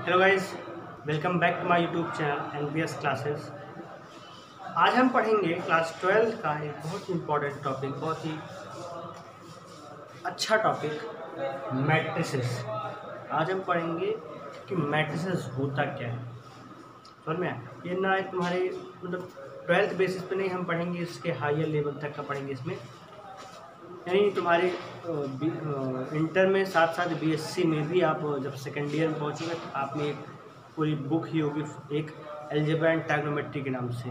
Hello guys, welcome back to my YouTube channel NPS classes. आज हम पढ़ेंगे class 12 का एक बहुत इम्पोर्टेंट टॉपिक, बहुत ही अच्छा टॉपिक, मैट्रिसेस। आज हम पढ़ेंगे कि मैट्रिसेस होता क्या है। समझ में आया? ये ना तुम्हारे मतलब 12th बेसिस पे नहीं हम पढ़ेंगे, इसके हायर लेवल तक का पढ़ेंगे इसमें। यानी तुम्हारे इंटर में साथ साथ बीएससी में भी आप जब सेकेंड ईयर में पहुँचेंगे तो आप में एक पूरी बुक ही होगी, एक अलजेब्रा एंड ट्रिग्नोमेट्री के नाम से।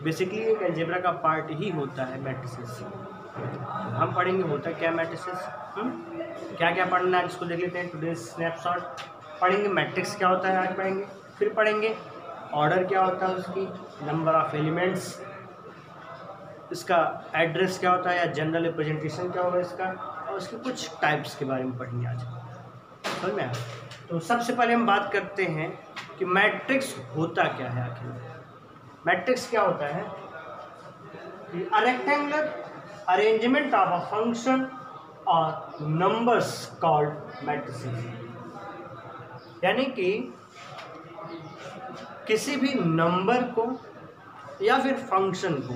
बेसिकली एक अलजेब्रा का पार्ट ही होता है मैट्रिसेस। हम पढ़ेंगे होता क्या मैट्रिसेस, क्या क्या पढ़ना है इसको देख लेते हैं। टुडे स्नैपशॉट पढ़ेंगे, मैट्रिक्स क्या होता है आज पढ़ेंगे, फिर पढ़ेंगे ऑर्डर क्या होता है उसकी, नंबर ऑफ एलिमेंट्स, इसका एड्रेस क्या होता है या जनरल रिप्रेजेंटेशन क्या होगा इसका, और उसके कुछ टाइप्स के बारे में पढ़ेंगे आज। समझ में आया? तो सबसे पहले हम बात करते हैं कि मैट्रिक्स होता क्या है। आखिर मैट्रिक्स क्या होता है? A rectangular arrangement of a function और नंबर्स कॉल्ड मैट्रिसेस। यानी कि किसी भी नंबर को या फिर फंक्शन को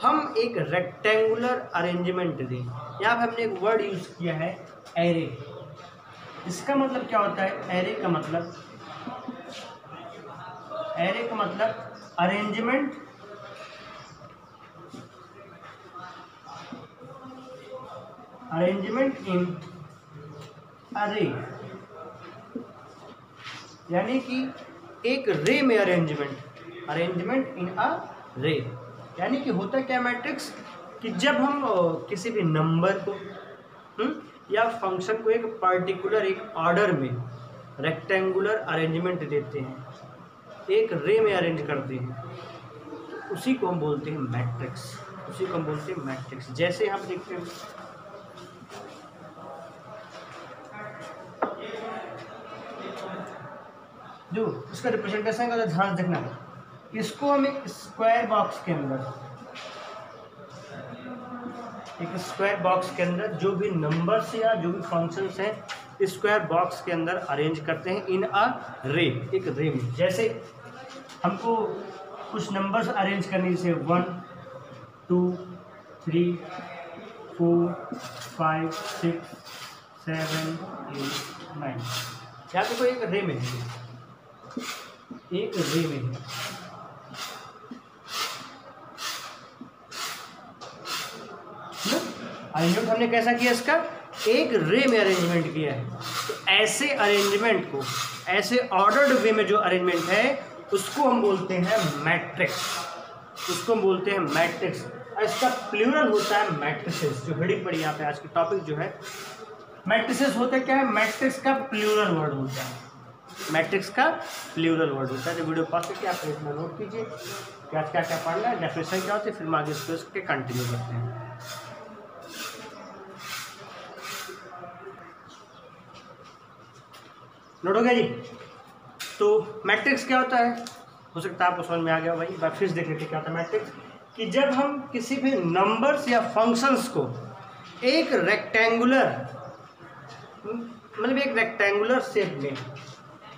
हम एक रेक्टेंगुलर अरेंजमेंट दें। यहाँ पर हमने एक वर्ड यूज किया है एरे। इसका मतलब क्या होता है? एरे का मतलब अरेंजमेंट इन अरे, यानी कि एक रे में अरेंजमेंट इन अ रे। यानी कि होता क्या मैट्रिक्स कि जब हम किसी भी नंबर को या फंक्शन को एक पर्टिकुलर एक ऑर्डर में रेक्टेंगुलर अरेंजमेंट देते हैं, एक रे में अरेंज करते हैं, तो उसी को हम बोलते हैं मैट्रिक्स। जैसे यहाँ पर देखते हैं जो इसका रिप्रेजेंटेशन का ध्यान देखना है, इसको हम एक स्क्वायर बॉक्स के अंदर जो भी नंबर्स या जो भी फंक्शंस हैं स्क्वायर बॉक्स के अंदर अरेंज करते हैं इन अ रे, एक रे में। जैसे हमको कुछ नंबर्स अरेंज करने, जैसे 1 2 3 4 5 6 7 8 9। यहाँ पे कोई एक रे में है, अरेंजमेंट हमने कैसा किया? इसका एक रे में अरेंजमेंट किया है। तो ऐसे अरेंजमेंट को, ऐसे ऑर्डर्ड वे में जो अरेंजमेंट है उसको हम बोलते हैं मैट्रिक्स। और इसका प्लूरल होता है मैट्रिसेस। जो हेडिंग पड़ी यहाँ पे आज की टॉपिक जो है मैट्रिसेस होता क्या है? मैट्रिक्स का प्लूरल वर्ड होता है। तो वीडियो पॉज करके आप इसमें नोट कीजिए कि आज क्या क्या पढ़ना है, डेफिनेशन क्या होती है, फिर हम आगे इसको कंटिन्यू करते हैं। नोट हो गया जी? तो मैट्रिक्स क्या होता है? हो सकता है आपको समझ में आ गया। भाई बार फिर देख लेते क्या होता है मैट्रिक्स। कि जब हम किसी भी नंबर्स या फंक्शंस को एक रेक्टेंगुलर शेप में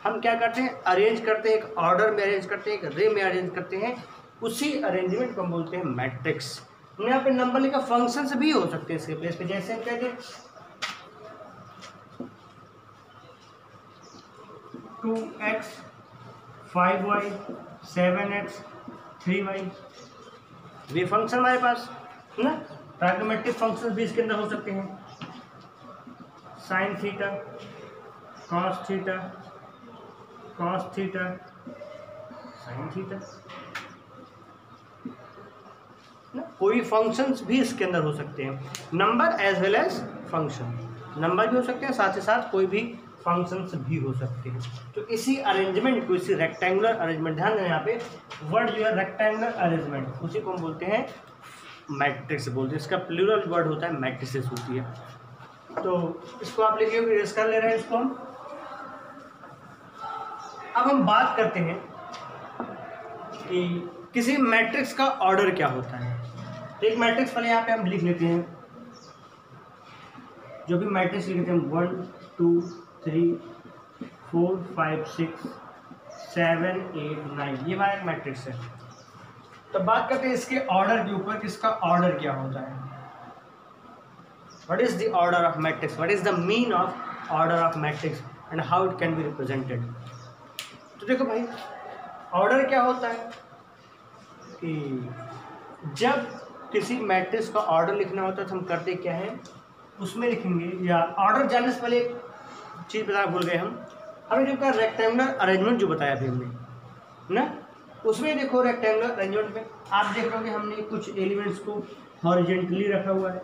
हम क्या करते हैं? अरेंज करते हैं, एक ऑर्डर में अरेंज करते हैं, एक रे में अरेंज करते हैं, उसी अरेंजमेंट को हम बोलते हैं मैट्रिक्स। यहाँ पे नंबर लिखा, फंक्शंस भी हो सकते हैं इसके प्लेस पे। जैसे हम कहते हैं 2x 5y 7x 3y, ये फंक्शन हमारे पास है ना। ट्रिग्नोमेट्रिक फंक्शन भी इसके अंदर हो सकते हैं। Sine theta, cos theta, sine theta ना, कोई फंक्शंस भी इसके अंदर हो सकते हैं। Number as well as function, number भी हो सकते हैं, साथ ही साथ कोई भी फंक्शंस भी हो सकते हैं। तो इसी अरेंजमेंट को, इसी रेक्टेंगुलर अरेंजमेंट, ध्यान देना यहाँ पे वर्ड जो है रेक्टेंगुलर अरेंजमेंट, उसी को हम बोलते हैं मैट्रिक्स बोलते हैं। इसका प्लूरल वर्ड होता है मैट्रिसेस होती है। तो इसको आप लिखिए, रेस कर ले रहे हैं इसको हम। अब हम बात करते हैं कि किसी मैट्रिक्स का ऑर्डर क्या होता है। तो एक मैट्रिक्स पहले यहाँ पे हम लिख लेते हैं, जो भी मैट्रिक्स लिखते हैं 1 2 3 4 5 6 7 8 9, ये हमारा एक मैट्रिक्स है। तो बात करते हैं इसके ऑर्डर के ऊपर, इसका ऑर्डर क्या होता है। What is the order of matrix, what is the mean of order of matrix and how it can be represented. तो देखो भाई, ऑर्डर क्या होता है कि जब किसी मैट्रिक्स का ऑर्डर लिखना होता है तो हम करते क्या है, उसमें लिखेंगे, या ऑर्डर जानने से पहले एक चीज़ बताना भूल गए हमें जो का रेक्टेंगुलर अरेंजमेंट जो बताया अभी हमने ना, उसमें देखो रेक्टेंगुलर अरेंजमेंट में आप देख रहे हो कि हमने कुछ एलिमेंट्स को हॉरिजेंटली रखा हुआ है,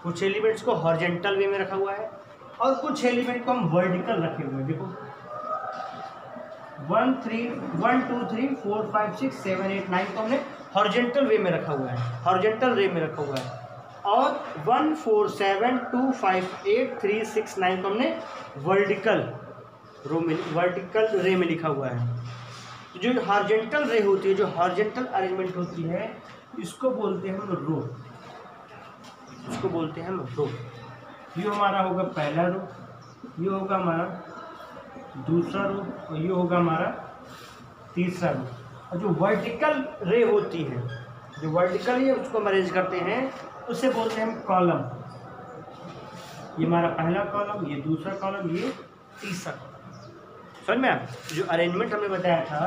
कुछ एलिमेंट्स को हॉरिजेंटल वे में रखा हुआ है, और कुछ एलिमेंट को हम वर्टिकल रखे हुए हैं। देखो 1 2 3 4 5 6 7 8 9 को हमने हॉरिजेंटल वे में रखा हुआ है, हॉरिजेंटल रे में रखा हुआ है, और 1 4 7 2 5 8 3 6 9 को हमने वर्टिकल रे में लिखा हुआ है। तो जो हॉरिजेंटल रे होती है, जो हॉरिजेंटल अरेंजमेंट होती है, इसको बोलते हैं हम रो, इसको बोलते हैं हम रो। ये हमारा होगा पहला रो, ये होगा हमारा दूसरा रो, और ये होगा हमारा तीसरा रो। और जो वर्टिकल रे होती है, जो वर्टिकल है उसको हम अरेंज करते हैं, उसे बोलते हैं हम कॉलम। ये हमारा पहला कॉलम, ये दूसरा कॉलम, ये तीसरा कॉलम। समझ में आया? जो अरेंजमेंट हमने बताया था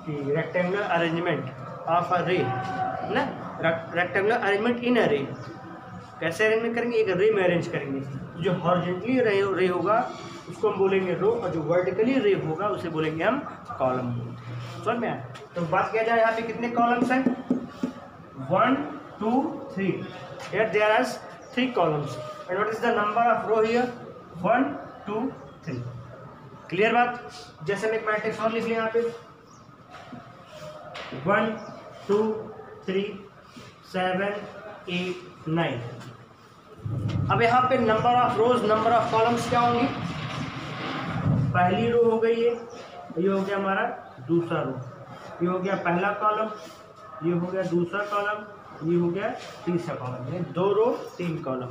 कि रेक्टेंगुलर अरेंजमेंट ऑफ अ रे ना, रेक्टेंगुलर अरेंजमेंट इन अ रे, कैसे अरेंजमेंट करेंगे, एक रे में अरेंज करेंगे। जो हॉरिजेंटली रे होगा उसको हम बोलेंगे रो, और जो वर्टिकली रे होगा उसे बोलेंगे हम कॉलम। समझ में आया? तो बात किया जाए यहाँ पे कितने कॉलम्स हैं, 1 2 3, here there are 3 columns and what is the number of row here, 1 2 3। Clear बात? जैसे हम एक मैट्रिक्स और लिख लें यहाँ पे 1 2 3 7 8 9। अब यहाँ पे number of rose, number of columns क्या होंगी, पहली रो हो गई ये हो गया हमारा दूसरा रो, ये हो गया पहला कॉलम, ये हो गया दूसरा कॉलम, ये हो गया तीसरा कॉलम। ये 2 row 3 column.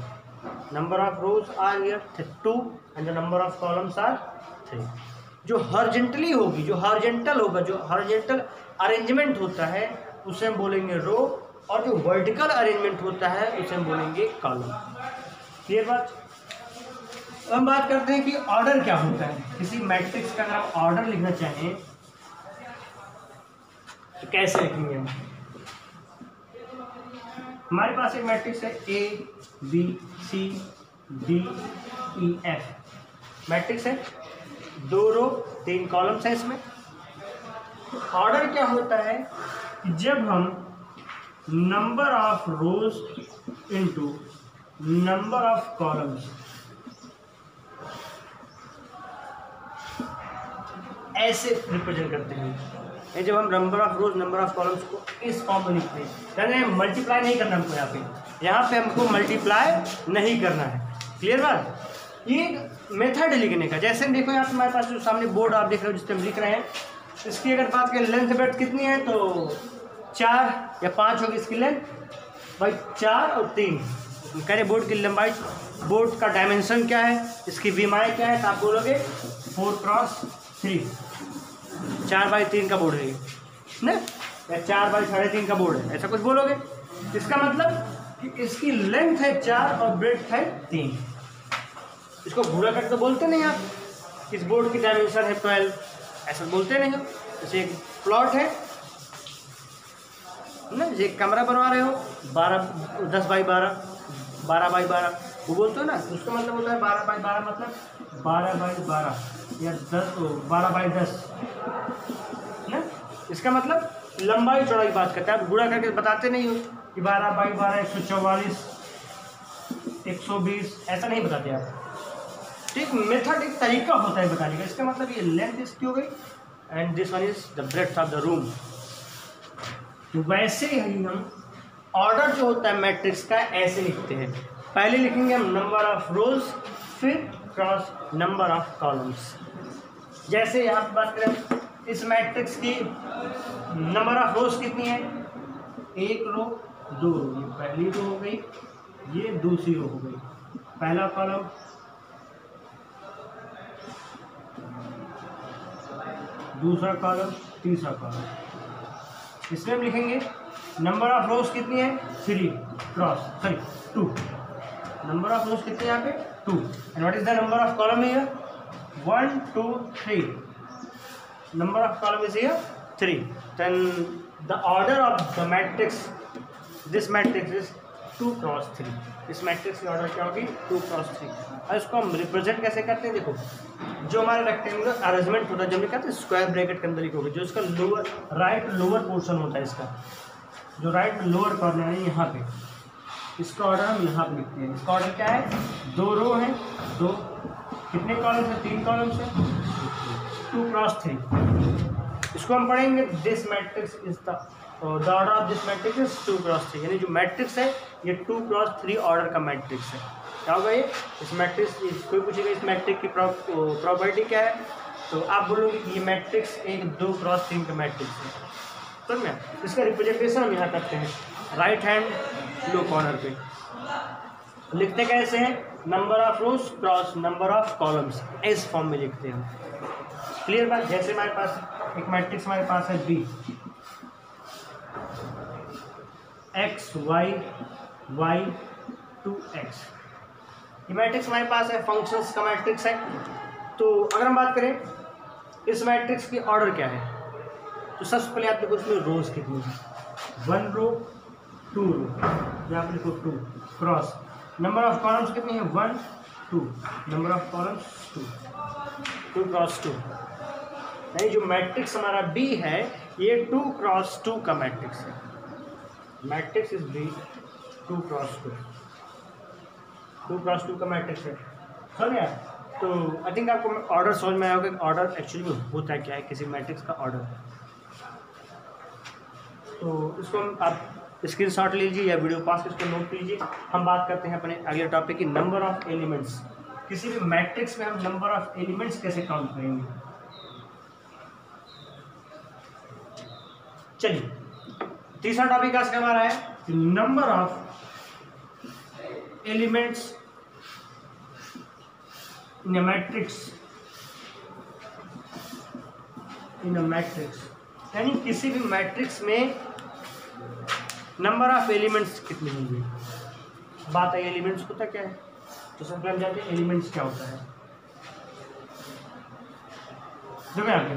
Number of rows are here 2 and the number of columns are 3। जो हॉरिजेंटली होगी, जो हॉरिजेंटल होगा, जो हॉरिजेंटल अरेंजमेंट होता है उसे हम बोलेंगे रो, और जो वर्टिकल अरेंजमेंट होता है उसे हम बोलेंगे कॉलम। क्लियर बात? हम बात करते हैं कि ऑर्डर क्या होता है। किसी मैट्रिक्स का अगर आप ऑर्डर लिखना चाहें तो कैसे लिखेंगे हम। हमारे पास एक मैट्रिक्स है A B C D E F, matrix है, 2 रो 3 कॉलम्स हैं इसमें। ऑर्डर क्या होता है कि जब हम number of rose into number of columns ऐसे रिप्रेजेंट करते हैं, जब हम number of rose number of columns को इस फॉर्म में लिखते हैं, यानी मल्टीप्लाई नहीं करना हमको, यहाँ पे हमको मल्टीप्लाई नहीं करना है। क्लियर बात? ये मेथड है लिखने का। जैसे देखो यहाँ पे हमारे पास जो सामने बोर्ड आप देख रहे हो जिस पर हम लिख रहे हैं, इसकी अगर बात करें लेंथ ब्रेड्थ कितनी है तो 4 या 5 होगी इसकी लेंथ भाई, 4 और 3। कह रहे बोर्ड की लंबाई, बोर्ड का डायमेंशन क्या है, इसकी बीमाएँ क्या है, तो आप बोलोगे 4x3, 4x3 का बोर्ड है ना, या 4x3.5 का बोर्ड है, ऐसा कुछ बोलोगे। इसका मतलब कि इसकी लेंथ है 4 और ब्रेड्थ है 3। इसको घूरा कट तो बोलते नहीं आप। इस बोर्ड की डायमेंशन है 12, ऐसा बोलते नहीं हो। जैसे एक प्लॉट है ना, जैसे एक कमरा बनवा रहे हो 10x12, 12x12, वो बोलते हो ना, उसका मतलब होता है 12x12, मतलब 12x12 या 12x10 ना। इसका मतलब लंबाई चौड़ाई बात करता है। आप गुणा करके बताते नहीं हो कि 12x12 144 120, ऐसा नहीं बताते आप। ठीक, मेथड एक तरीका होता है बताने का। इसका मतलब ये लेंथ इसकी हो गई and this one is the breadth of the room. तो वैसे ही हम ऑर्डर जो होता है मैट्रिक्स का ऐसे लिखते हैं। पहले लिखेंगे हम नंबर ऑफ रोज, फिर क्रॉस नंबर ऑफ कॉलम्स। जैसे यहाँ पर बात करें इस मैट्रिक्स की नंबर ऑफ रोज कितनी है, 1 रो 2 रो, ये पहली रो हो गई, ये दूसरी रो हो गई। पहला कॉलम दूसरा कॉलम, तीसरा कॉलम। इसमें हम लिखेंगे नंबर ऑफ रोज कितनी है 3 क्रॉस 2। नंबर ऑफ रोज कितनी है यहाँ पे 2 and what is the number of column here 1 2 3। Number of column is here 3। Then the order of the matrix, this matrix is 2 cross 3। इस मैट्रिक्स की ऑर्डर क्या होगी 2 क्रॉस 3। और इसको हम रिप्रेजेंट कैसे करते हैं, देखो जो हमारा रेक्टेंगुलर अरेंजमेंट होता है, जो हम कहते हैं स्क्वायर ब्रैकेट के अंदर लिखोगे, जो इसका लोअर राइट लोअर पोर्शन होता है, इसका जो राइट लोअर कॉर्नर है यहाँ पे, इसका ऑर्डर हम यहाँ पे लिखते हैं। इसका ऑर्डर क्या है 2 रो है, 2 कितने कॉलम से 3 कॉलम से 2 क्रॉस 3। इसको हम पढ़ेंगे this matrix is the order of this matrix is 2 cross 3। यानी जो मैट्रिक्स है ये 2 क्रॉस 3 ऑर्डर का मैट्रिक्स है। क्या होगा ये इस मैट्रिक्स, कोई पूछेगा इस मैट्रिक्स की प्रॉपर्टी क्या है, तो आप बोलोगे कि ये मैट्रिक्स एक 2 क्रॉस 3 का मैट्रिक्स है। समझ में? इसका रिप्रेजेंटेशन हम यहाँ करते हैं राइट हैंड लो कॉर्नर पे। लिखते कैसे हैं number of rose cross number of columns, इस फॉर्म में लिखते हैं। क्लियर बात? जैसे हमारे पास एक मैट्रिक्स हमारे पास है B, x Y Y 2x, ये मैट्रिक्स हमारे पास है, फंक्शंस का मैट्रिक्स है। तो अगर हम बात करें इस मैट्रिक्स की ऑर्डर क्या है, तो सबसे पहले आप देखो उसमें रोज कितनी है 1 रो 2 रो, यहाँ पर लिखो 2 क्रॉस नंबर ऑफ कॉलम्स कितनी है 1 2, नंबर ऑफ कॉलम्स 2 क्रॉस 2। यानी जो मैट्रिक्स हमारा बी है ये 2 क्रॉस 2 का मैट्रिक्स है। मैट्रिक्स इज बी 2 क्रॉस 2 का मैट्रिक्स है। समझ गया? तो आई थिंक आपको ऑर्डर समझ में आया होगा कि ऑर्डर एक्चुअली में होता है क्या है किसी मैट्रिक्स का ऑर्डर। तो इसको हम आप स्क्रीनशॉट लीजिए या वीडियो पास इसको नोट कीजिए। हम बात करते हैं अपने अगले टॉपिक की नंबर ऑफ एलिमेंट्स। किसी भी मैट्रिक्स में हम नंबर ऑफ एलिमेंट्स कैसे काउंट करेंगे। चलिए तीसरा टॉपिक आज का हमारा है number of elements in a matrix. यानी किसी भी मैट्रिक्स में नंबर ऑफ एलिमेंट्स कितने होंगे। बात है एलिमेंट्स होता क्या है, तो सबसे पहले हम जानते हैं एलिमेंट्स क्या होता है। देखो यहाँ पे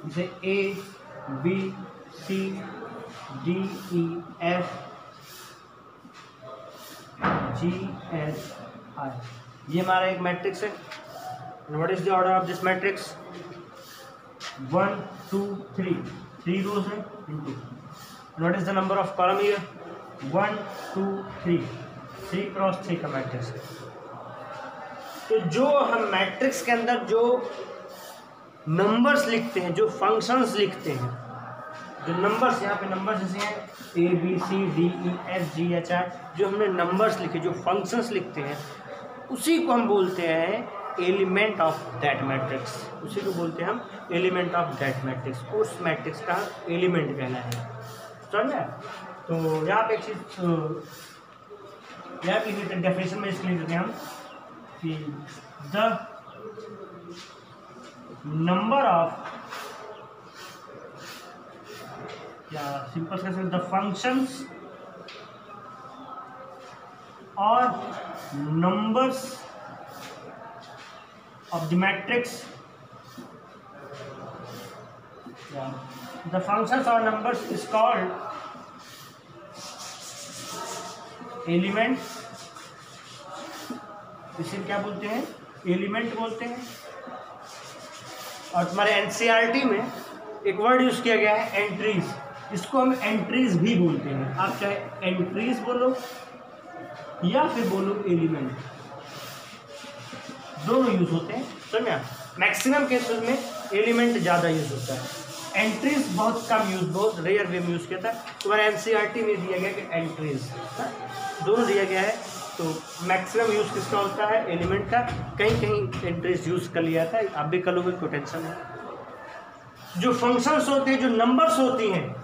जैसे A B C D E F G H I, ये हमारा एक मैट्रिक्स है। What is the order of this matrix 1 2 3 rows है into what is the number of column here 1 2 3 cross 3 का मैट्रिक्स है। तो जो हम मैट्रिक्स के अंदर जो नंबर्स लिखते हैं, जो फंक्शंस लिखते हैं, जो नंबर्स यहाँ पे नंबर्स जैसे हैं A B C D E F G H I, जो हमने नंबर्स लिखे, जो फंक्शंस लिखते हैं, उसी को हम बोलते हैं एलिमेंट ऑफ दैट मैट्रिक्स। उसी को बोलते हैं हम एलिमेंट ऑफ दैट मैट्रिक्स। उस मैट्रिक्स का एलिमेंट कहना है। समझ में? तो यहाँ पे एक चीज यहाँ पे डेफिनेशन में इसलिए देते हैं हम कि द नंबर ऑफ, या सिंपल से द फंक्शंस और numbers of the matrix, the functions or numbers is called element। इसे क्या बोलते हैं एलिमेंट बोलते हैं। और तुम्हारे एनसीईआरटी में एक वर्ड यूज किया गया है एंट्रीज, इसको हम एंट्रीज भी बोलते हैं। आप चाहे एंट्रीज बोलो या फिर बोलो एलिमेंट, दोनों यूज होते हैं। समझे? मैक्सिमम केसेस में एलिमेंट ज़्यादा यूज होता है, एंट्रीज बहुत कम यूज, बहुत रेयर वे में यूज किया था। तुम्हारे एनसीईआरटी में दिया गया कि एंट्रीज, दोनों दिया गया है। तो मैक्सिमम यूज किसका होता है एलिमेंट का। कहीं कहीं एंट्रीज यूज कर लिया था, आप भी कर लोगे, कोई टेंशन नहीं। जो फंक्शंस होते हैं, जो नंबर्स होती हैं,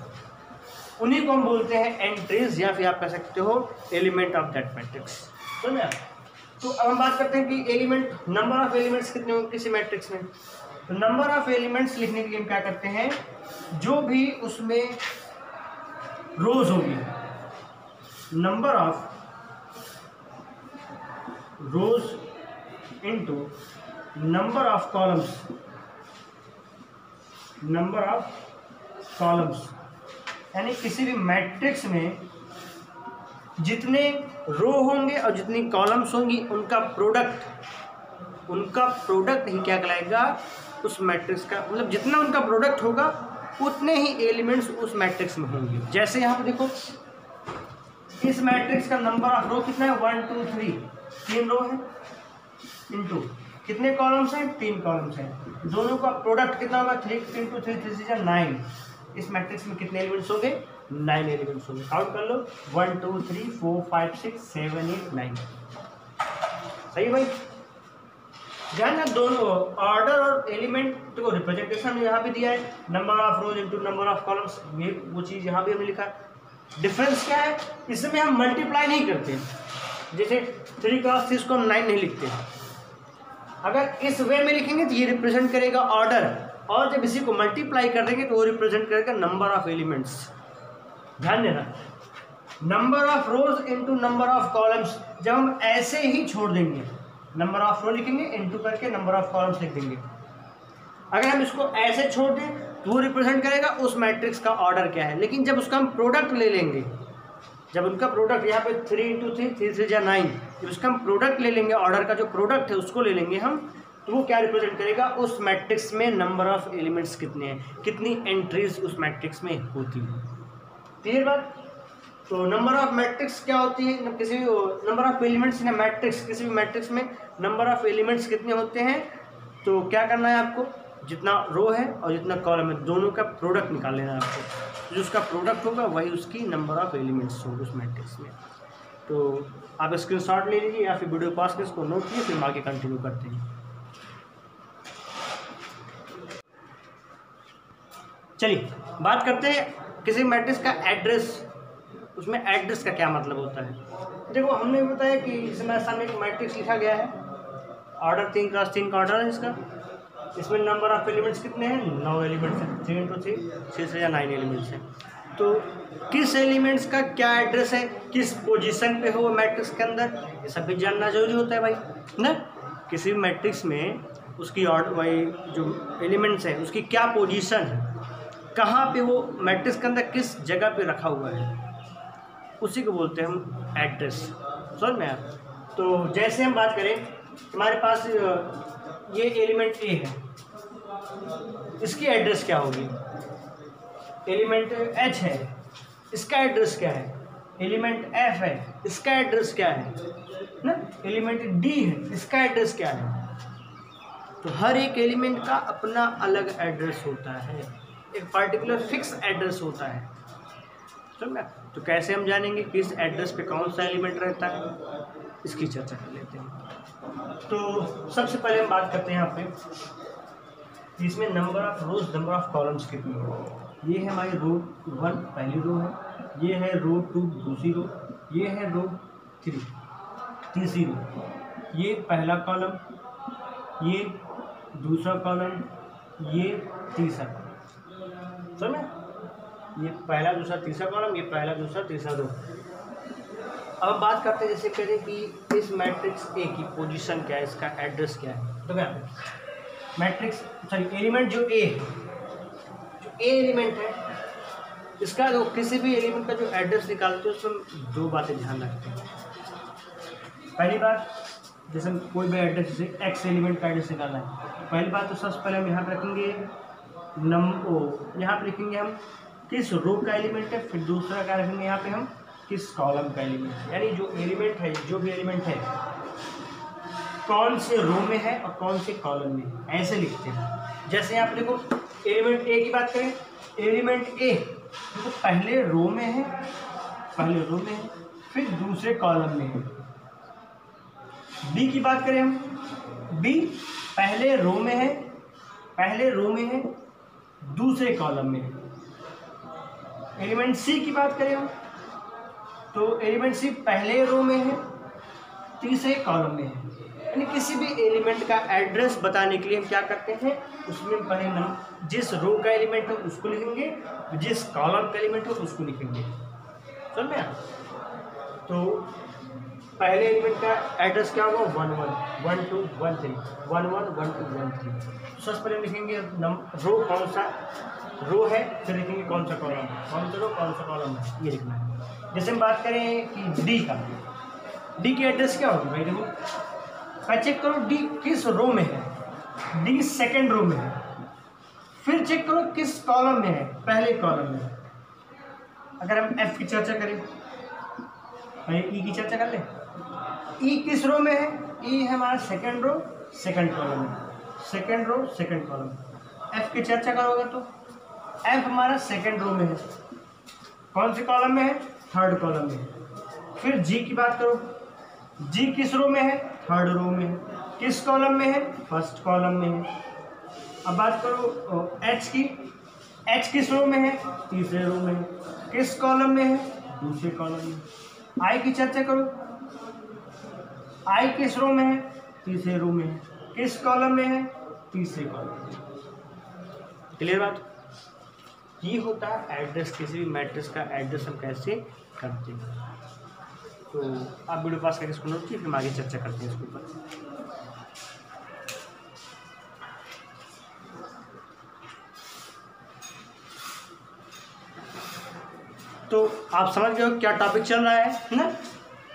उन्हीं को हम बोलते हैं एंट्रीज, या फिर आप कह सकते हो एलिमेंट ऑफ दैट मैट्रिक्स। समझे? तो अब हम बात करते हैं कि एलिमेंट, नंबर ऑफ एलिमेंट्स कितने होंगे किसी मैट्रिक्स में। तो नंबर ऑफ एलिमेंट्स लिखने के लिए हम क्या करते हैं, जो भी उसमें रोज होगी, number of rose into number of columns, number of columns, यानी किसी भी मैट्रिक्स में जितने रो होंगे और जितनी कॉलम्स होंगी उनका प्रोडक्ट ही क्या कहलाएगा, उस मैट्रिक्स का, मतलब जितना उनका प्रोडक्ट होगा उतने ही एलिमेंट्स उस मैट्रिक्स में होंगे। जैसे यहाँ पर देखो, इस मैट्रिक्स का नंबर ऑफ रो कितना है, 1 2 3, 3 रो है, इनटू कितने कॉलम्स हैं, 3 कॉलम्स हैं, दोनों का प्रोडक्ट कितना होगा, 3 इंटू 3 3 से 9। इस मैट्रिक्स में कितने एलिमेंट्स होंगे, 9 एलिमेंट्स होंगे। काउंट कर लो, 1 2 3 4 5 6 7 8 9। सही भाई, ध्यान ना, दोनों ऑर्डर और एलिमेंट को रिप्रेजेंटेशन यहाँ पे दिया है, number of rose into number of columns, ये वो चीज़ यहाँ भी हमने लिखा। डिफरेंस क्या है, इसमें हम मल्टीप्लाई नहीं करते, जैसे 3 क्रॉस 3 को हम 9 नहीं लिखते। अगर इस वे में लिखेंगे तो ये रिप्रेजेंट करेगा ऑर्डर, और जब इसी को मल्टीप्लाई कर देंगे तो वो रिप्रेजेंट करेगा नंबर ऑफ एलिमेंट्स। ध्यान देना, number of rose into number of columns, जब हम ऐसे ही छोड़ देंगे, नंबर ऑफ रो लिखेंगे इनटू करके नंबर ऑफ कॉलम्स लिख देंगे। अगर हम इसको ऐसे छोड़ दें तो वो रिप्रेजेंट करेगा उस मैट्रिक्स का ऑर्डर क्या है। लेकिन जब उसका हम प्रोडक्ट ले लेंगे, जब उनका प्रोडक्ट यहाँ पे 3 इंटू 3 3 3 या 9, जब उसका हम प्रोडक्ट ले लेंगे, ऑर्डर का जो प्रोडक्ट है उसको ले लेंगे हम, तो वो क्या रिप्रेजेंट करेगा, उस मैट्रिक्स में नंबर ऑफ एलिमेंट्स कितने हैं, कितनी एंट्रीज उस मैट्रिक्स में होती है। क्लियर बात। तो नंबर ऑफ मैट्रिक्स क्या होती है, किसी भी number of elements in matrix, किसी भी मैट्रिक्स में नंबर ऑफ एलिमेंट्स कितने होते हैं। तो क्या करना है आपको, जितना रो है और जितना कॉलम है दोनों का प्रोडक्ट निकाल लेना है आपको, जो उसका प्रोडक्ट होगा वही उसकी नंबर ऑफ एलिमेंट्स होंगे उस मैट्रिक्स में। तो आप स्क्रीनशॉट ले लीजिए या फिर वीडियो पॉज कर इसको नोट कीजिए, फिर आगे कंटिन्यू करते हैं। चलिए बात करते हैं किसी मैट्रिक्स का एड्रेस, उसमें एड्रेस का क्या मतलब होता है। देखो हमने बताया कि इसमें सामने एक मैट्रिक्स लिखा गया है, ऑर्डर 3 क्रॉस 3 का ऑर्डर है इसका, इसमें नंबर ऑफ एलिमेंट्स कितने हैं, 9 एलिमेंट्स हैं, 3 इंटू 3 6 से या 9 एलिमेंट्स हैं। तो किस एलिमेंट्स का क्या एड्रेस है, किस पोजीशन पे हो वो मैट्रिक्स के अंदर, ये सब भी जानना जरूरी होता है भाई ना। किसी भी मैट्रिक्स में उसकी ऑर्डर, वही जो एलिमेंट्स है उसकी क्या पोजीशन है, कहाँ पे वो मैट्रिक्स के अंदर किस जगह पे रखा हुआ है, उसी को बोलते हैं हम एड्रेस। समझ में आया। तो जैसे हम बात करें, हमारे पास ये एलिमेंट ए है, इसकी एड्रेस क्या होगी, एलिमेंट एच है, इसका एड्रेस क्या है, एलिमेंट एफ है, इसका एड्रेस क्या है ना, एलिमेंट डी है, इसका एड्रेस क्या है। तो हर एक एलिमेंट का अपना अलग एड्रेस होता है, एक पर्टिकुलर फिक्स एड्रेस होता है। समझ। तो कैसे हम जानेंगे किस एड्रेस पे कौन सा एलिमेंट रहता है, इसकी चर्चा कर लेते हैं। तो सबसे पहले हम बात करते हैं यहाँ पे, इसमें number of rose number of columns कितनी है। ये है हमारी रो 1 पहली रो है, ये है रो 2 दूसरी रो, ये है रो 3 तीसरी रो, ये पहला कॉलम, ये दूसरा कॉलम, ये तीसरा कॉलम। समझे, ये पहला दूसरा तीसरा कॉलम, ये पहला दूसरा तीसरा रो। अब हम बात करते हैं, जैसे करें कि इस मैट्रिक्स ए की पोजीशन क्या है, इसका एड्रेस क्या है। तो क्या मैट्रिक्स सॉरी एलिमेंट जो ए है, जो ए एलिमेंट है, इसका जो किसी भी एलिमेंट का जो एड्रेस निकालते हैं उसमें 2 बातें ध्यान रखते हैं। पहली बात, जैसे कोई भी एड्रेस, जैसे एक्स एलिमेंट का एड्रेस निकालना है, पहली बात तो सबसे पहले हम यहाँ पर रखेंगे यहाँ पे लिखेंगे हम किस रो का एलिमेंट है, फिर दूसरा क्या रखेंगे यहाँ पे हम किस कॉलम का एलिमेंट है। यानी जो एलिमेंट है, जो भी एलिमेंट है कौन से रो में है और कौन से कॉलम में है, ऐसे लिखते हैं। जैसे यहाँ पे देखो एलिमेंट ए की बात करें, एलिमेंट ए तो पहले रो में है, फिर दूसरे कॉलम में है। बी की बात करें हम, बी पहले रो में है, दूसरे कॉलम में है। एलिमेंट सी की बात करें हम, तो एलिमेंट सी पहले रो में है, तीसरे कॉलम में है। यानी किसी भी एलिमेंट का एड्रेस बताने के लिए हम क्या करते हैं, उसमें पहले जिस रो का एलिमेंट है उसको लिखेंगे, जिस कॉलम का एलिमेंट है उसको लिखेंगे। समझ में? तो पहले एलिमेंट का एड्रेस क्या होगा, 1 1 1 2 1 3 1 1 1 2 1 3। सबसे पहले लिखेंगे रो, कौन सा रो है, फिर लिखेंगे कौन सा कॉलम है, कौन सा रो कौन सा कॉलम है, ये लिखना है। जैसे हम बात करें कि डी का, डी की एड्रेस क्या होगी भाई, देखो चेक करो डी किस रो में है, डी सेकेंड रो में है। फिर चेक करो किस कॉलम में है, पहले कॉलम में। अगर हम एफ की चर्चा करें, ई की चर्चा कर ले, ई किस रो में है, ई है हमारा सेकेंड रो सेकेंड कॉलम में, second row second column. F की चर्चा करोगे तो एफ हमारा सेकेंड रो में है, कौन से कॉलम में है, थर्ड कॉलम में है। फिर जी की बात करो, जी किस रो में है, थर्ड रो में है, किस कॉलम में है, फर्स्ट कॉलम में है। अब बात करो एच की, एच किस रो में है, तीसरे रो में है, किस कॉलम में है, दूसरे कॉलम में। आई की चर्चा करो, आई किस रो में है, तीसरे रो में है, किस कॉलम में है, तीसरे कॉलम में। क्लियर बात? ये होता है एड्रेस, किसी भी मैट्रिक्स का एड्रेस हम कैसे करते हैं। तो आप वीडियो पास करके इसको नोट कीजिए, फिर हम आगे चर्चा करते हैं इसके ऊपर। तो आप समझ गए हो क्या टॉपिक चल रहा है ना।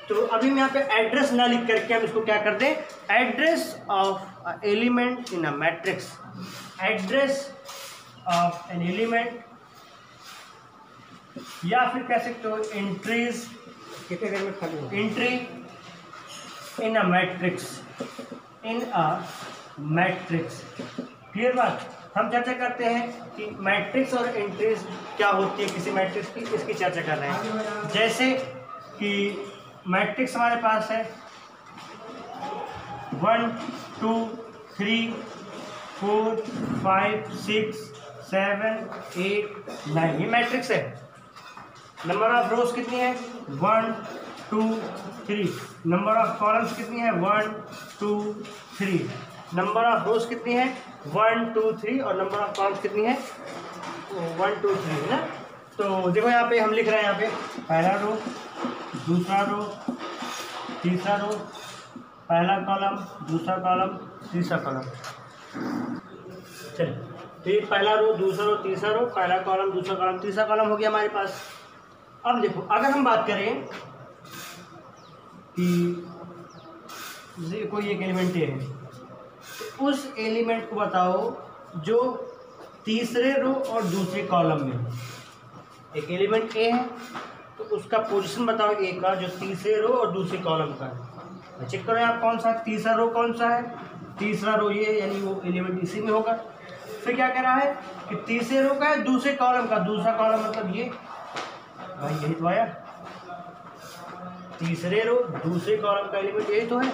तो अभी हम यहाँ पे एड्रेस ना लिख करके हम इसको क्या कर दें, address of element in a matrix, address of an element, या फिर कह सकते हो एंट्रीज, कितने देर में खाली हो, entry in a matrix, in a matrix. Clear बात? हम चर्चा करते हैं कि मैट्रिक्स और एंट्रीज क्या होती है किसी मैट्रिक्स की, इसकी चर्चा कर रहे हैं। जैसे कि मैट्रिक्स हमारे पास है 1 2 3 4 5 6 7 8 9, ये मैट्रिक्स है। नंबर ऑफ रोज कितनी है, 1 2 3। नंबर ऑफ कॉलम्स कितनी है, 1 2 3। नंबर ऑफ रोज कितनी है, 1 2 3, और नंबर ऑफ कॉलम्स कितनी है, 1 2 3 है ना। तो देखो यहाँ पे हम लिख रहे हैं, यहाँ पे पहला रो, दूसरा रो, तीसरा रो, पहला कॉलम, दूसरा कॉलम, तीसरा कॉलम। चलिए, तो ये पहला रो, दूसरा रो, तीसरा रो, पहला कॉलम, दूसरा कॉलम, तीसरा कॉलम हो गया हमारे पास। अब देखो अगर हम बात करें कि कोई एक एलिमेंट है, तो उस एलिमेंट को बताओ जो तीसरे रो और दूसरे कॉलम में। एक एलिमेंट ए है तो उसका पोजीशन बताओ ए का, जो तीसरे रो और दूसरे कॉलम का है। चेक करो आप कौन सा तीसरा रो कौन सा है, तीसरा रो ये, यानी वो एलिमेंट इसी में होगा। फिर क्या कह रहा है कि तीसरे रो का है, दूसरे कॉलम का, दूसरा कॉलम मतलब ये भाई, यही तो आया, तीसरे रो दूसरे कॉलम का एलिमेंट यही तो है,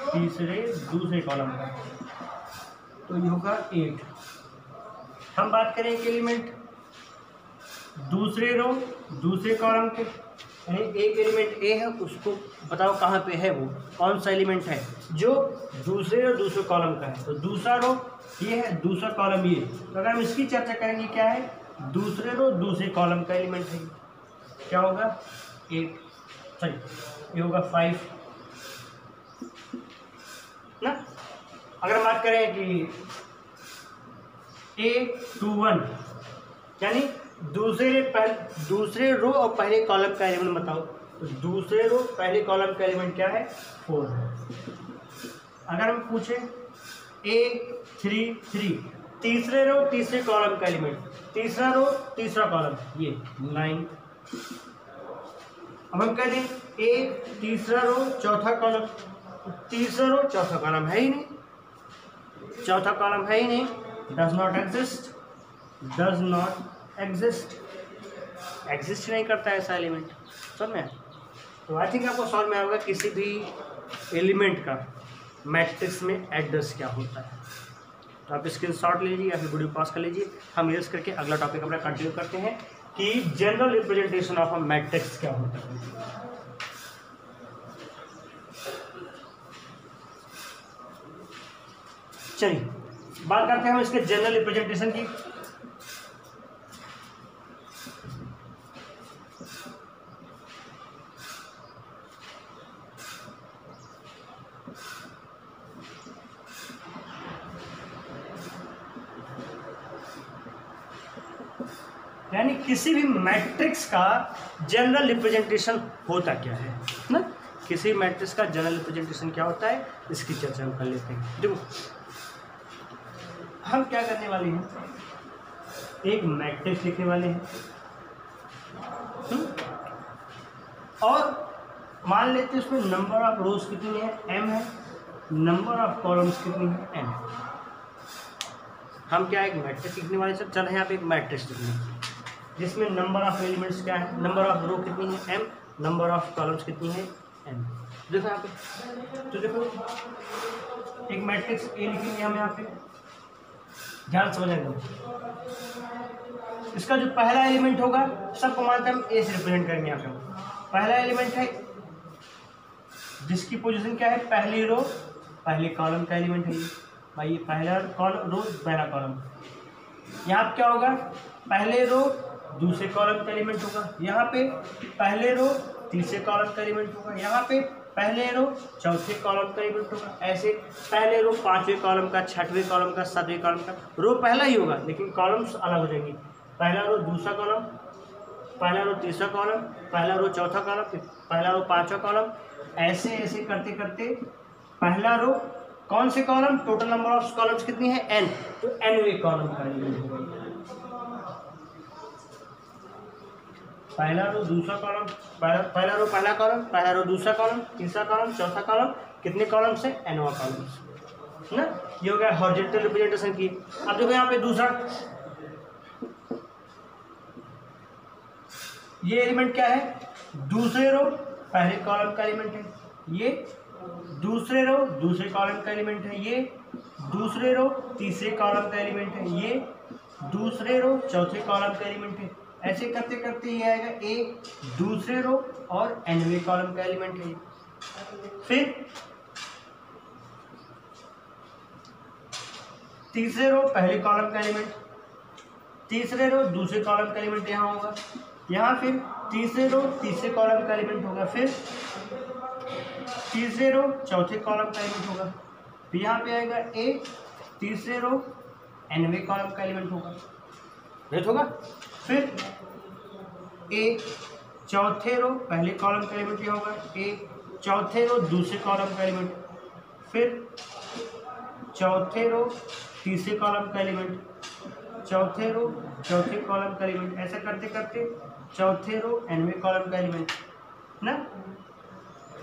तीसरे दूसरे कॉलम का, तो ये होगा 8। हम बात करें एक एलिमेंट दूसरे रो दूसरे कॉलम के, यानी एक एलिमेंट ए है, उसको बताओ कहाँ पे है, वो कौन सा एलिमेंट है जो दूसरे और दूसरे कॉलम का है। तो दूसरा रो ये है, दूसरा कॉलम ये। तो अगर हम इसकी चर्चा करेंगे, क्या है, दूसरे रो दूसरे कॉलम का एलिमेंट है, क्या होगा 8, सॉरी ये होगा 5 ना। अगर हम बात करें कि A21, यानी दूसरे रो और पहले कॉलम का एलिमेंट बताओ, तो दूसरे रो पहले कॉलम का एलिमेंट क्या है, 4 है। अगर हम पूछें A33, तीसरे रो तीसरे कॉलम का एलिमेंट, तीसरा रो तीसरा कॉलम, ये 9। अब हम कह दें ए तीसरा रो चौथा कॉलम, तीसरा रो चौथा कॉलम है ही नहीं, चौथा कॉलम है ही नहीं, does not exist, does not exist, exist नहीं करता है ऐसा एलिमेंट। समझ में? तो आई थिंक आपको समझ में आएगा किसी भी एलिमेंट का मैट्रिक्स में एड्रेस क्या होता है। तो आप स्क्रीनशॉट लीजिए या फिर वीडियो पास कर लीजिए। हम यूज करके अगला टॉपिक अपना कंटिन्यू करते हैं कि general representation of a matrix क्या होता है। चलिए बात करते हैं हम इसके जनरल रिप्रेजेंटेशन की। यानी किसी भी मैट्रिक्स का जनरल रिप्रेजेंटेशन होता क्या है ना, किसी मैट्रिक्स का जनरल रिप्रेजेंटेशन क्या होता है, इसकी चर्चा हम कर लेते हैं। देखो हम क्या करने वाले हैं, एक मैट्रिक्स लिखने वाले हैं और मान लेते हैं उसमें नंबर ऑफ रोज कितनी है, m है, नंबर ऑफ कॉलम्स कितनी है, n है। हम क्या एक मैट्रिक्स लिखने वाले सर, चल यहाँ पे एक मैट्रिक्स लिखने जिसमें नंबर ऑफ एलिमेंट्स क्या है, नंबर ऑफ रो कितनी है m, नंबर ऑफ कॉलम्स कितनी है n। देखो यहाँ पे, तो देखो एक मैट्रिक्स ए लिखेंगे हम यहाँ पे, ध्यान समझेंगे। इसका जो पहला एलिमेंट होगा सबको मानते हैं हम ए से रिप्रेजेंट करेंगे। यहाँ पे पहला एलिमेंट है जिसकी पोजीशन क्या है, पहली रो पहले कॉलम का एलिमेंट है ये भाई, पहला कॉलम रो पहला कॉलम। यहाँ पे क्या होगा, पहले रो दूसरे कॉलम का एलिमेंट होगा, यहाँ पे पहले रो तीसरे कॉलम का एलिमेंट होगा, यहाँ पे पहले रो चौथे कॉलम का एलिमेंट होगा, ऐसे पहले रो पांचवें कॉलम का, छठवें कॉलम का, सातवें कॉलम का। रो पहला ही होगा लेकिन कॉलम्स अलग हो जाएंगे, पहला रो दूसरा कॉलम, पहला रो तीसरा कॉलम, पहला रो चौथा कॉलम, फिर पहला रो पांचवा कॉलम, ऐसे ऐसे करते करते पहला रो कौन से column, total number of columns कितनी है n, तो nवें कॉलम का एलिमेंट होगा। पहला रो दूसरा कॉलम, पहला रो पहला कॉलम, पहला रो दूसरा कॉलम, तीसरा कॉलम, चौथा कॉलम, कितने कॉलम से, nवा कॉलम ना। ये हो गया हॉरिजॉन्टल रिप्रेजेंटेशन की। अब देखो यहाँ पे दूसरा, ये एलिमेंट क्या है, दूसरे रो पहले कॉलम का एलिमेंट है, ये दूसरे रो दूसरे कॉलम का एलिमेंट है, ये दूसरे रो तीसरे कॉलम का एलिमेंट है, ये दूसरे रो चौथे कॉलम का एलिमेंट है। ऐसे करते करते ये आएगा ए दूसरे रो और nवें कॉलम का एलिमेंट है। फिर तीसरे रो पहले कॉलम का एलिमेंट, तीसरे रो दूसरे कॉलम का एलिमेंट यहाँ होगा, यहाँ फिर तीसरे रो तीसरे कॉलम का एलिमेंट होगा, फिर तीसरे रो चौथे कॉलम का एलिमेंट होगा, फिर यहाँ पे आएगा ए तीसरे रो nवें कॉलम का एलिमेंट होगा, राइट होगा। फिर ए चौथे रो पहले कॉलम का एलिमेंट यहाँ होगा, ए चौथे रो दूसरे कॉलम का एलिमेंट, फिर चौथे रो तीसरे कॉलम का एलिमेंट, चौथे रो चौथे कॉलम का एलिमेंट, ऐसा करते करते चौथे रो nवें कॉलम का एलिमेंट ना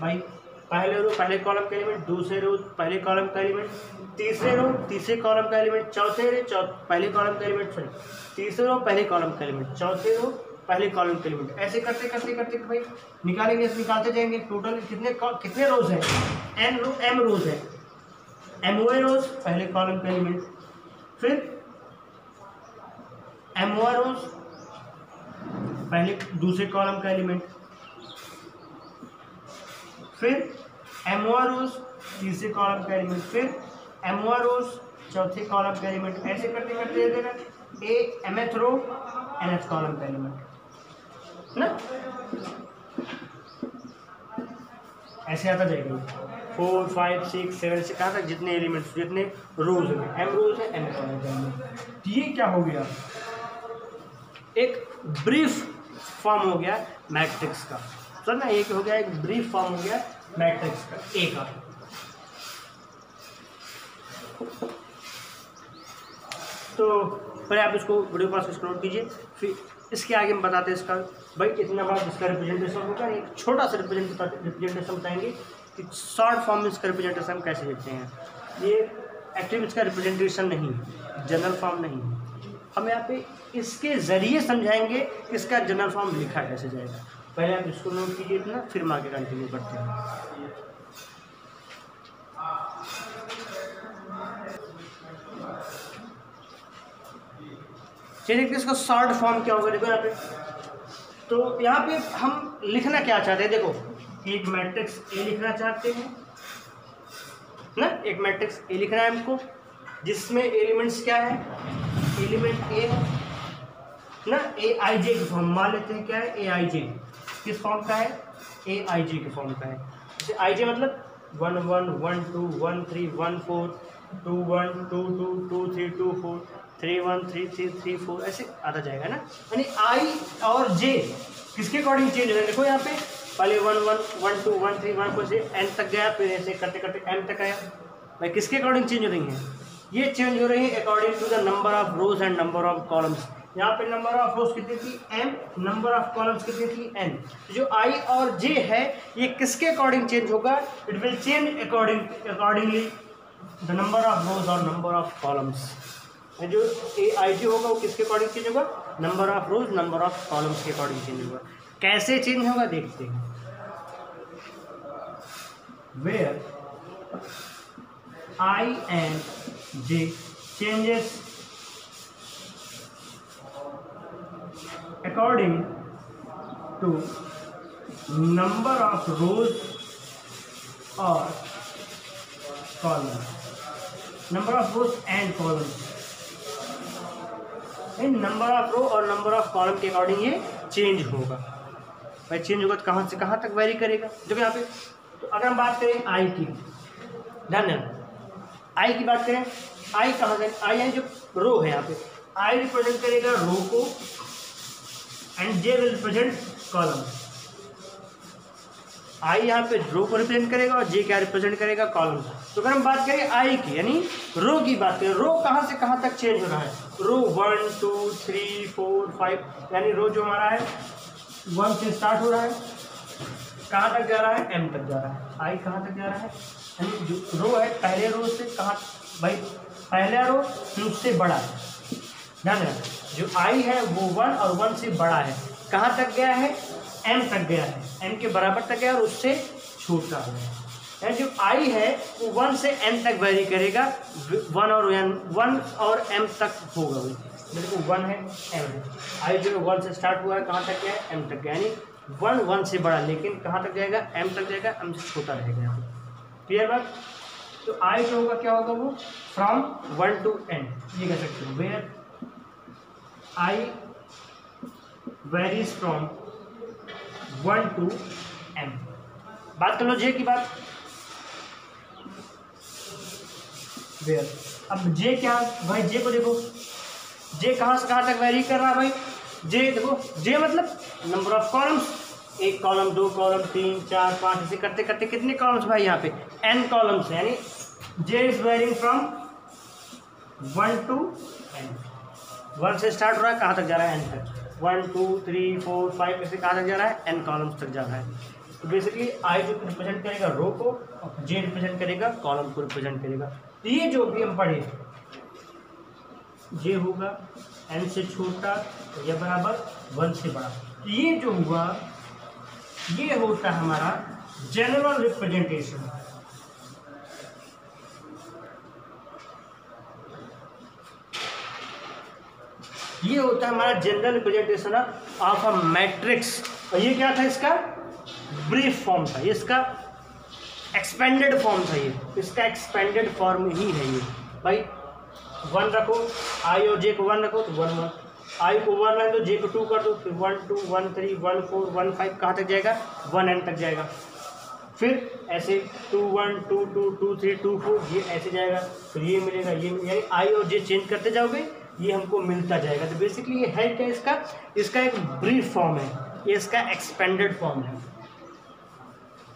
भाई। पहले रो पहले कॉलम का एलिमेंट, दूसरे रो पहले कॉलम का एलिमेंट, तीसरे रो तीसरे कॉलम का एलिमेंट, चौथे रो पहले कॉलम का एलिमेंट, सॉरी तीसरे रो पहले कॉलम का एलिमेंट, चौथे रो पहले कॉलम का एलिमेंट। ऐसे करते करते करते भाई निकालेंगे, निकालते जाएंगे। टोटल कितने रोज हैं, m रोज है, mवे रोज पहले कॉलम का एलिमेंट, फिर mवा रोज पहले दूसरे कॉलम का एलिमेंट, फिर mवा रोज तीसरे कॉलम का एलिमेंट, फिर mवा रोज चौथे कॉलम का एलिमेंट। ऐसे करते करते देगा ए mth रो nth कॉलम का एलिमेंट ना, ऐसे आता जाएगा 4 5 6 7 से कहाँ तक जितने एलिमेंट्स जितने रोज हैं, m रोज है n कॉलम का एलिमेंट। ये क्या हो गया, एक ब्रीफ फॉर्म हो गया मैट्रिक्स का, सर ना एक हो गया, एक ब्रीफ फॉर्म हो गया मैट्रिक्स का ए का। तो पहले आप इसको वीडियो पास स्क्रॉल कीजिए, फिर इसके आगे हम बताते हैं इसका भाई इतना बार इसका रिप्रेजेंटेशन होगा। एक छोटा सा रिप्रेजेंटेशन बताएंगे कि शॉर्ट फॉर्म में इसका रिप्रेजेंटेशन हम कैसे लिखते हैं। ये एक्चुअली इसका रिप्रेजेंटेशन नहीं है, जनरल फॉर्म नहीं है। हम यहाँ पे इसके ज़रिए समझाएंगे कि इसका जनरल फॉर्म लिखा कैसे जाएगा। पहले आप इसको नोट कीजिए इतना, फिर हम आगे कंटिन्यू करते हैं। चलिए इसका शॉर्ट फॉर्म क्या होगा, देखो यहाँ पे। तो यहाँ पे हम लिखना क्या चाहते हैं, देखो एक मैट्रिक्स ए लिखना चाहते हैं ना, एक मैट्रिक्स ए लिखना है हमको। जिसमें एलिमेंट्स क्या है, एलिमेंट ए है ना, ए आई जे की फॉर्म मान लेते हैं, क्या है ए आई जे, किस फॉर्म का है, ए आई जे के फॉर्म का है। जैसे आई जे मतलब 1 1 1 2 1 3 1 4 2 1 2 2 2 3 2 4 3 1 3 3 3 4 ऐसे आता जाएगा ना। यानी आई और जे किसके अकॉर्डिंग चेंज हो रहे हैं, देखो यहाँ पे पहले 1 1 1 2 1 3 1 4 से एन तक गया, फिर ऐसे करते करते एम तक आया। भाई किसके अकॉर्डिंग चेंज हो रही हैं, ये चेंज हो रही है according to the number of rows and number of columns. यहाँ पे नंबर ऑफ रोज कितनी थी m, नंबर ऑफ कॉलम्स कितनी थी n। जो i और j है ये किसके अकॉर्डिंग चेंज होगा, it will change accordingly the number of रोज और नंबर ऑफ कॉलम्स। जो ए आई जे होगा वो किसके अकॉर्डिंग चेंज होगा, number of rose number of columns के अकॉर्डिंग चेंज होगा। कैसे चेंज होगा देखते हैं, where i and j changes according to number of rows or columns, number of rows and columns, इन नंबर ऑफ रो और number of column के according ये चेंज होगा। भाई चेंज होगा तो कहाँ से कहाँ तक वेरी करेगा, देखो यहाँ पे। तो अगर हम बात करें आई की, ध्यान देना आई की बात करें, आई कहाँ से, आई यानी जो रो है यहाँ पे, आई रिप्रेजेंट करेगा रो को and j will represent column. I यहाँ पे रो को रिप्रेजेंट करेगा और जे क्या रिप्रेजेंट करेगा, कॉलम। तो अगर हम बात करें आई की यानी रो की बात करें, रो कहाँ से कहाँ तक चेंज हो रहा है, रो 1 2 3 4 5 यानी रो जो हमारा है 1 से स्टार्ट हो रहा है, कहाँ तक जा रहा है, m तक जा रहा है। आई कहाँ तक जा रहा है, यानी जो रो है पहले रो से कहाँ, भाई पहला रो फिर उससे बड़ा है, ध्यान रखना। जो आई है वो 1 और 1 से बड़ा है, कहाँ तक गया है, m तक गया है, m के बराबर तक गया और उससे छोटा है। यानी जो आई है वो 1 से m तक वेरी करेगा, 1 और m तक होगा। वो देखो 1 है m है, आई जो 1 से स्टार्ट हुआ है कहाँ तक गया है, m तक गया, यानी 1 से बड़ा, लेकिन कहाँ तक जाएगा, m तक जाएगा, m से छोटा रहेगा। क्लियर बात। तो आई जो होगा क्या होगा, वो फ्रॉम 1 to n, ये कह सकते हो, where I varies from 1 to m। बात कर लो जे की बात, वेयर, अब जे क्या, भाई जे को देखो, जे कहाँ से कहाँ तक वेरी कर रहा है, भाई जे देखो, जे मतलब number of columns, 1 column 2 column 3 4 5 ऐसे करते करते कितने कॉलम्स भाई यहाँ पे n कॉलम्स, यानी j is varying from 1 to n। 1 से स्टार्ट हो रहा है, कहाँ तक जा रहा है, n तक, 1 2 3 4 5 ऐसे कहाँ तक जा रहा है, n कॉलम्स तक जा रहा है। तो बेसिकली आई जो रिप्रेजेंट करेगा रो को, जे रिप्रेजेंट करेगा कॉलम को रिप्रेजेंट करेगा। तो ये जो भी हम पढ़े, जे होगा n से छोटा या बराबर 1 से बड़ा, तो ये जो हुआ ये होता है हमारा जनरल रिप्रेजेंटेशन। ये होता है हमारा general representation of a matrix. और ये क्या था, इसका ब्रीफ फॉर्म था, ये इसका एक्सपेंडेड फॉर्म था, ये इसका एक्सपेंडेड फॉर्म ही है ये। भाई 1 रखो, आई और जे को 1 रखो तो 1 1, आई को 1 रख दो, जे को 2 कर दो, फिर 1 2 1 3 1 4 1 5 कहाँ तक जाएगा, 1 n तक जाएगा। फिर ऐसे 2 1 2 2 2 3 2 4 ये ऐसे जाएगा, फिर ये मिलेगा, ये यानी आई और जे चेंज करते जाओगे ये हमको मिलता जाएगा। तो बेसिकली ये है क्या, इसका एक ब्रीफ फॉर्म है, ये इसका एक्सपेंडेड फॉर्म है।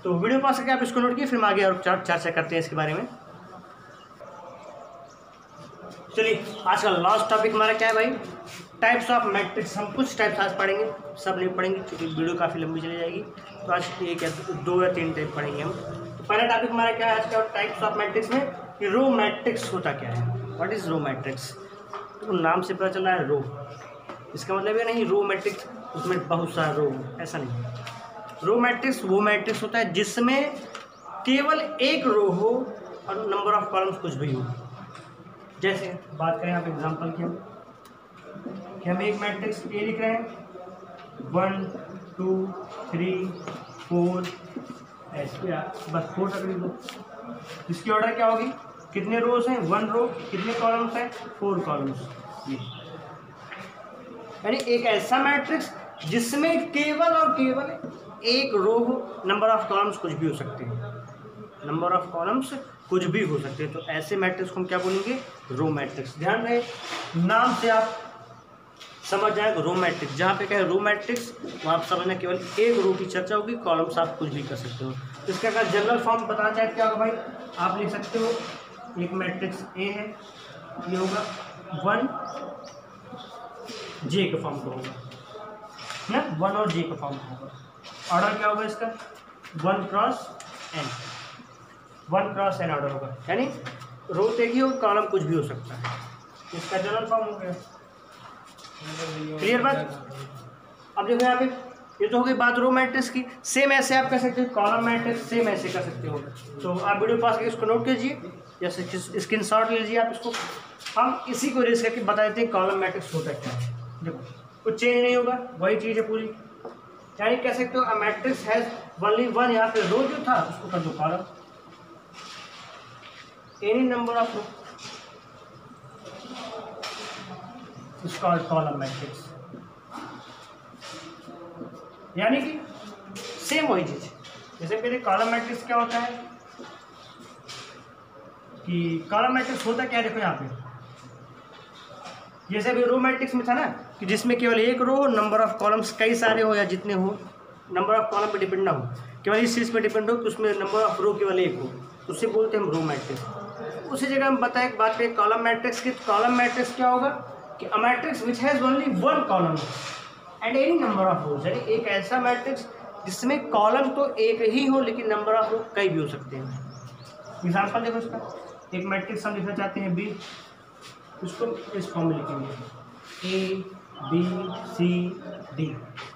तो वीडियो पास करके आप इसको नोट किए, फिर हम आगे और चर्चा करते हैं इसके बारे में। चलिए आज का लास्ट टॉपिक हमारा क्या है भाई, टाइप्स ऑफ मैट्रिक्स। हम कुछ टाइप्स आज पढ़ेंगे, सब नहीं पढ़ेंगे क्योंकि वीडियो काफ़ी लंबी चली जाएगी, तो आज एक या 2 या 3 टाइप पढ़ेंगे हम। तो पहला टॉपिक हमारा क्या है आज का टाइप्स ऑफ मैट्रिक्स में, कि रो मैट्रिक्स होता क्या है, व्हाट इज रो मैट्रिक्स। तो नाम से पता चला है रो, इसका मतलब ये नहीं रो मैट्रिक्स उसमें बहुत सारा रो, ऐसा नहीं। रो मैट्रिक्स वो मैट्रिक्स होता है जिसमें केवल एक रो हो और नंबर ऑफ कॉलम्स कुछ भी हो। जैसे बात करें आप एग्जांपल की, हम एक मैट्रिक्स ए लिख रहे हैं, 1 2 3 4 ऐसे, बस 4 तक लिख दो। इसकी ऑर्डर क्या होगी, कितने रोज हैं, 1 रो, कितने कॉलम्स हैं, 4 कॉलम्स। यानी एक ऐसा मैट्रिक्स जिसमें केवल और केवल एक रो हो, नंबर ऑफ कॉलम्स कुछ भी हो सकते हैं, नंबर ऑफ कॉलम्स कुछ भी हो सकते हैं, तो ऐसे मैट्रिक्स को हम क्या बोलेंगे, रो मैट्रिक्स। ध्यान रहे, नाम से आप समझ जाएगा रो मैट्रिक्स, जहाँ पे क्या है रो मैट्रिक्स वहाँ आप समझना केवल एक रो की चर्चा होगी, कॉलम्स आप कुछ भी कर सकते हो। इसका अगर जनरल फॉर्म बताना चाहे क्या होगा भाई, आप लिख सकते हो एक मैट्रिक्स ए है, ये होगा 1 जे का फॉर्म का होगा ना, 1 और जे का फॉर्म का होगा। ऑर्डर क्या होगा इसका, 1 cross n, 1 cross n order होगा, यानी रो एक ही हो, कॉलम कुछ भी हो सकता है, इसका जनरल फॉर्म हो गया। क्लियर बात। अब देखो यहाँ पे ये तो हो गई बात रो मैट्रिक्स की। सेम ऐसे आप कर सकते हो कॉलम मैट्रिक्स, सेम ऐसे कर सकते हो। तो आप वीडियो पास करके इसको नोट कीजिए या स्क्रीनशॉट लीजिए आप इसको। हम इसी को रेस करके बता देते हैं कॉलम मैट्रिक्स होता क्या है। देखो कुछ चेंज नहीं होगा, वही चीज़ है पूरी। यानी कह सकते हो मैट्रिक्स हैज ओनली वन, यहाँ पे रो जो था उसको कर दो column, any number of row is called column matrix। यानी कि सेम वही चीज, जैसे पहले कॉलम मैट्रिक्स क्या होता है कि कॉलम मैट्रिक्स होता क्या है, देखो यहाँ पे जैसे अभी रो मैट्रिक्स में था ना कि जिसमें केवल एक रो, नंबर ऑफ कॉलम्स कई सारे हो या जितने हो, नंबर ऑफ कॉलम पे डिपेंड ना हो, केवल इस चीज़ पे डिपेंड हो कि उसमें नंबर ऑफ रो केवल एक हो, उससे बोलते हैं हम रो मैट्रिक्स। उसी जगह हम बताए बात करें कॉलम मैट्रिक्स की, तो कॉलम मैट्रिक्स क्या होगा कि a matrix which has only 1 column and any number of रोज, यानी एक ऐसा मैट्रिक्स जिसमें कॉलम तो एक ही हो लेकिन नंबर ऑफ रो कई भी हो सकते हैं। एग्जांपल देखो इसका, एक मैट्रिक्स हम लिखना चाहते हैं बी, उसको इस फॉर्म में लिखेंगे a B C d,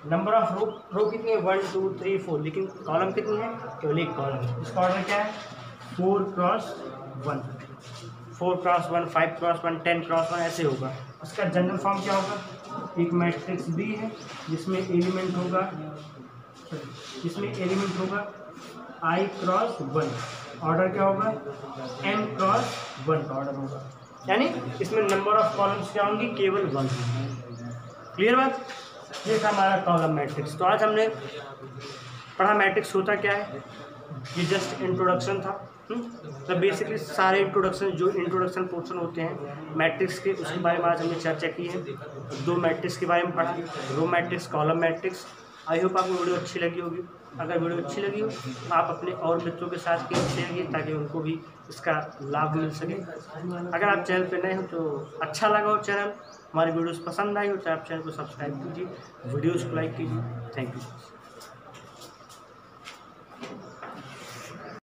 number of row कितनी है 1 2 3 4, लेकिन कॉलम कितनी है, केवल एक कॉलम है। इसका ऑर्डर क्या है 4 क्रॉस 1, 4 क्रॉस 1, 5 क्रॉस 1, 10 क्रॉस 1 ऐसे होगा। इसका जनरल फॉर्म क्या होगा, एक मैट्रिक्स बी है जिसमें एलिमेंट होगा i क्रॉस 1, ऑर्डर क्या होगा m क्रॉस 1 का ऑर्डर होगा, यानी इसमें नंबर ऑफ कॉलम्स क्या होंगी, केवल 1। क्लियर बात। ये था हमारा कॉलम मैट्रिक्स। तो आज हमने पढ़ा मैट्रिक्स होता क्या है, ये जस्ट इंट्रोडक्शन था। तो बेसिकली सारे इंट्रोडक्शन पोर्शन होते हैं मैट्रिक्स के, उसके बारे में आज हमने चर्चा की है। 2 मैट्रिक्स के बारे में पढ़ा, row matrix, column matrix. I hope आपको वीडियो अच्छी लगी होगी। अगर वीडियो अच्छी लगी हो तो आप अपने और मित्रों के साथ शेयर कीजिए ताकि उनको भी इसका लाभ मिल सके। अगर आप चैनल पर नए हो तो अच्छा लगा हो चैनल, हमारी वीडियोस पसंद आई हो तो आप चैनल को सब्सक्राइब कीजिए, वीडियोस को लाइक कीजिए। Thank you.